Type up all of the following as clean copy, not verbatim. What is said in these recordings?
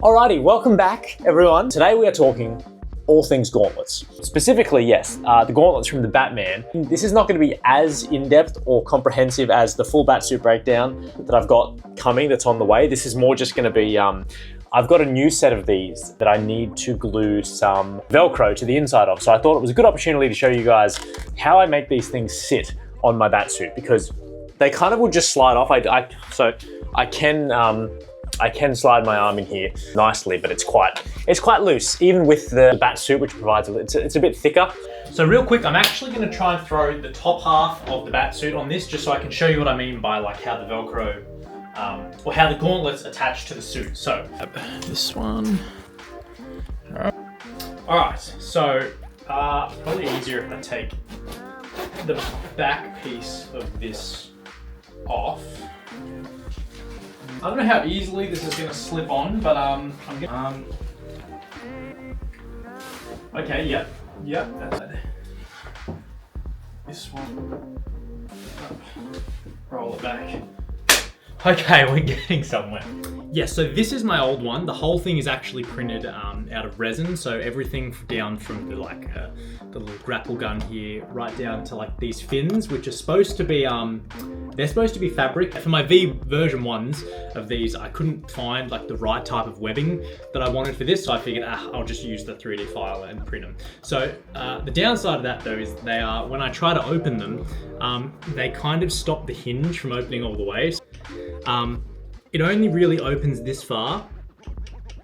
Alrighty, welcome back everyone. Today we are talking all things gauntlets. Specifically, yes, the gauntlets from the Batman. This is not going to be as in-depth or comprehensive as the full Batsuit breakdown that I've got coming that's on the way. This is more just going to be, I've got a new set of these that I need to glue some Velcro to the inside of. So I thought it was a good opportunity to show you guys how I make these things sit on my Batsuit, because they kind of will just slide off. So I can slide my arm in here nicely, but it's quite loose, even with the Batsuit, which provides it's a bit thicker. So real quick, I'm actually going to try and throw the top half of the Batsuit on this, just so I can show you what I mean by like how the Velcro, or how the gauntlets attach to the suit. So this one. All right, so probably easier if I take the back piece of this off. I don't know how easily this is going to slip on, but I'm gonna, okay, yep, that's it. This one, roll it back. Okay, we're getting somewhere. Yeah, so this is my old one. The whole thing is actually printed out of resin, so everything down from the little grapple gun here, right down to like these fins, which are supposed to be they're supposed to be fabric. For my V version ones of these, I couldn't find like the right type of webbing that I wanted for this, so I figured I'll just use the 3D file and print them. So the downside of that though is they are, when I try to open them, they kind of stop the hinge from opening all the way. It only really opens this far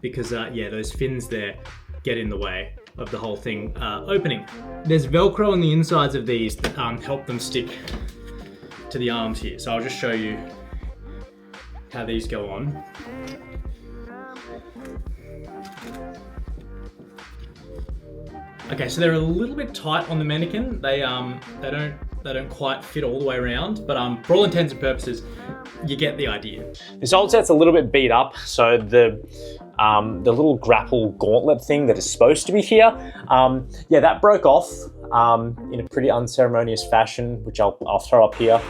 because yeah, those fins there get in the way of the whole thing opening. There's Velcro on the insides of these that help them stick to the arms here. So I'll just show you how these go on. Okay, so they're a little bit tight on the mannequin. They don't quite fit all the way around, but for all intents and purposes, you get the idea. This old set's a little bit beat up, so the little grapple gauntlet thing that is supposed to be here, yeah, that broke off in a pretty unceremonious fashion, which I'll throw up here.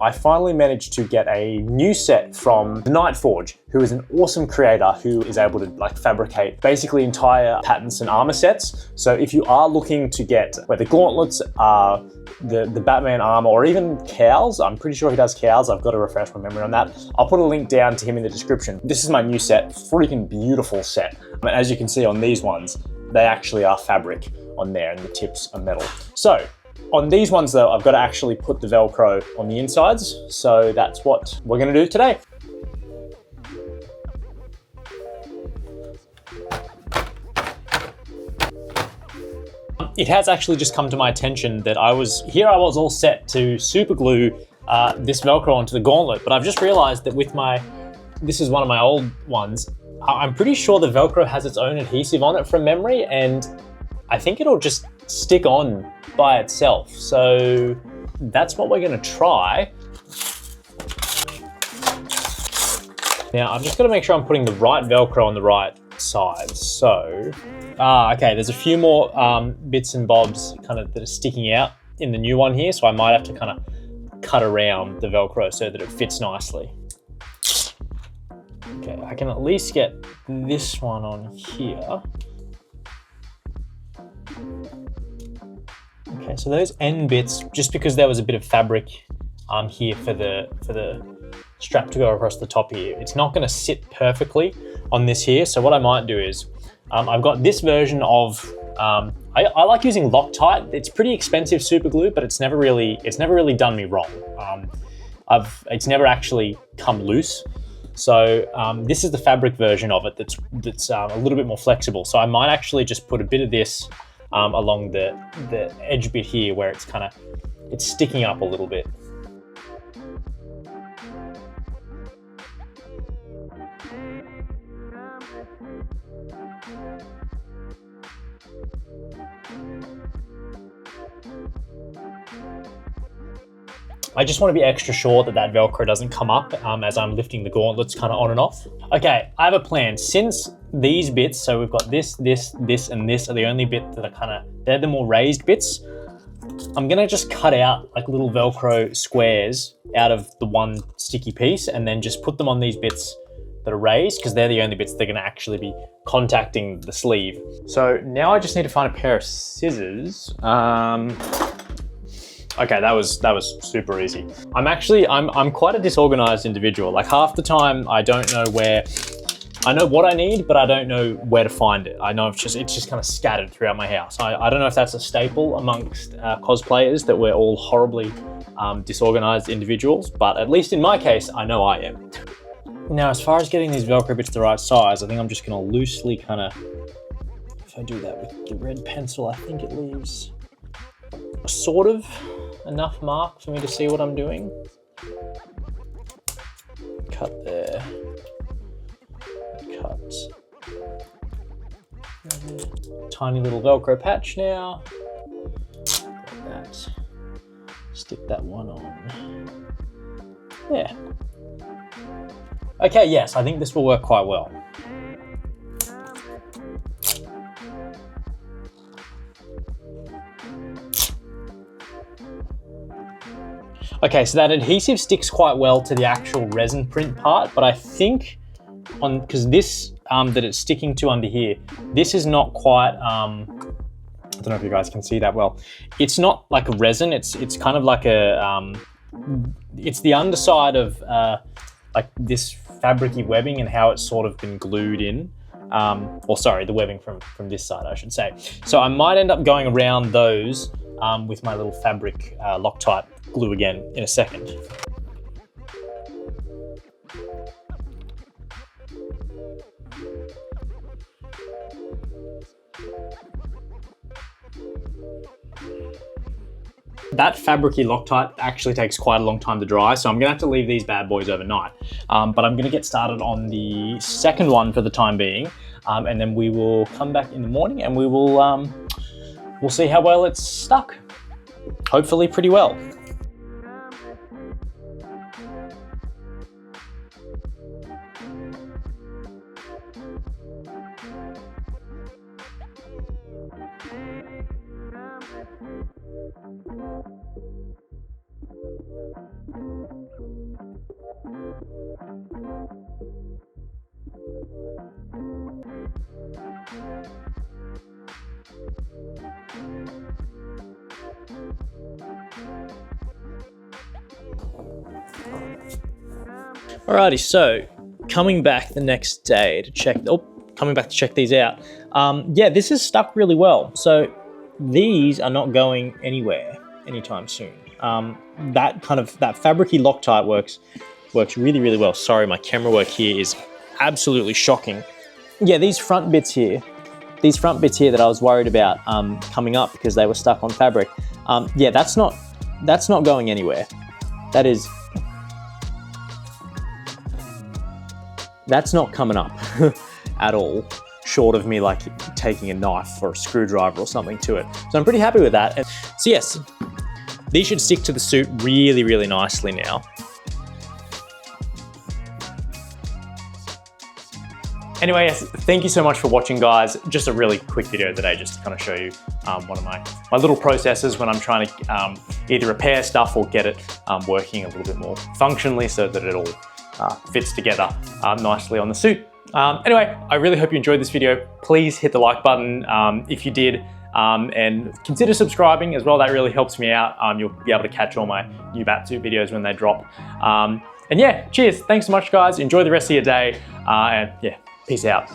I finally managed to get a new set from the Nightforge, who is an awesome creator who is able to like fabricate basically entire patents and armor sets. So if you are looking to get whether gauntlets, the Batman armor, or even cows, I'm pretty sure he does cows. I've got to refresh my memory on that. I'll put a link down to him in the description. This is my new set, freaking beautiful set. And as you can see on these ones, they actually are fabric on there and the tips are metal. So on these ones though, I've got to actually put the Velcro on the insides. So that's what we're going to do today. It has actually just come to my attention that I was all set to super glue this Velcro onto the gauntlet, but I've just realized that this is one of my old ones. I'm pretty sure the Velcro has its own adhesive on it from memory, and I think it'll just stick on by itself. So that's what we're going to try. Now I'm just going to make sure I'm putting the right Velcro on the right side. So, okay, there's a few more bits and bobs kind of that are sticking out in the new one here, so I might have to kind of cut around the Velcro so that it fits nicely. Okay, I can at least get this one on here. Okay, so those end bits, just because there was a bit of fabric here for the strap to go across the top here, it's not going to sit perfectly on this here. So what I might do is, I've got this version of, I like using Loctite. It's pretty expensive super glue, but it's never really done me wrong. It's never actually come loose. So this is the fabric version of it that's a little bit more flexible. So I might actually just put a bit of this along the edge bit here where it's sticking up a little bit. I just want to be extra sure that that Velcro doesn't come up as I'm lifting the gauntlets kind of on and off. Okay, I have a plan. Since these bits, so we've got this, and this are the only bit that are they're the more raised bits. I'm gonna just cut out like little Velcro squares out of the one sticky piece and then just put them on these bits that are raised, because they're the only bits that are gonna actually be contacting the sleeve. So now I just need to find a pair of scissors. Okay, that was super easy. I'm quite a disorganized individual. Like half the time I don't know where, I know what I need, but I don't know where to find it. I know it's just kind of scattered throughout my house. I don't know if that's a staple amongst cosplayers, that we're all horribly disorganized individuals, but at least in my case, I know I am. Now, as far as getting these Velcro bits the right size, I think I'm just gonna loosely kind of, if I do that with the red pencil, I think it leaves sort of enough mark for me to see what I'm doing. Cut there. Cut. Tiny little Velcro patch now. Like that. Stick that one on. Yeah. Okay, yes, I think this will work quite well. Okay, so that adhesive sticks quite well to the actual resin print part, but I think because this that it's sticking to under here, this is not quite, I don't know if you guys can see that well. It's not like a resin, it's kind of like a, it's the underside of like this fabricy webbing and how it's sort of been glued in. Or sorry, the webbing from this side, I should say. So I might end up going around those with my little fabric Loctite glue again in a second. That fabricy Loctite actually takes quite a long time to dry, so I'm gonna have to leave these bad boys overnight. But I'm gonna get started on the second one for the time being, and then we will come back in the morning and we will we'll see how well it's stuck. Hopefully pretty well. Alrighty, so coming back the next day to check, coming back to check these out. Yeah, this is stuck really well. So these are not going anywhere anytime soon. That fabricy Loctite works really, really well. Sorry, my camera work here is absolutely shocking. Yeah, these front bits here that I was worried about coming up because they were stuck on fabric. Yeah, that's not going anywhere. That's not coming up at all, short of me like taking a knife or a screwdriver or something to it. So I'm pretty happy with that. And so yes, these should stick to the suit really, really nicely now. Anyway, yes, thank you so much for watching, guys. Just a really quick video today, just to kind of show you one of my little processes when I'm trying to either repair stuff or get it working a little bit more functionally so that it all fits together nicely on the suit. Anyway, I really hope you enjoyed this video. Please hit the like button if you did, and consider subscribing as well. That really helps me out. You'll be able to catch all my new Batsuit videos when they drop. And yeah, cheers. Thanks so much, guys. Enjoy the rest of your day. And yeah, peace out.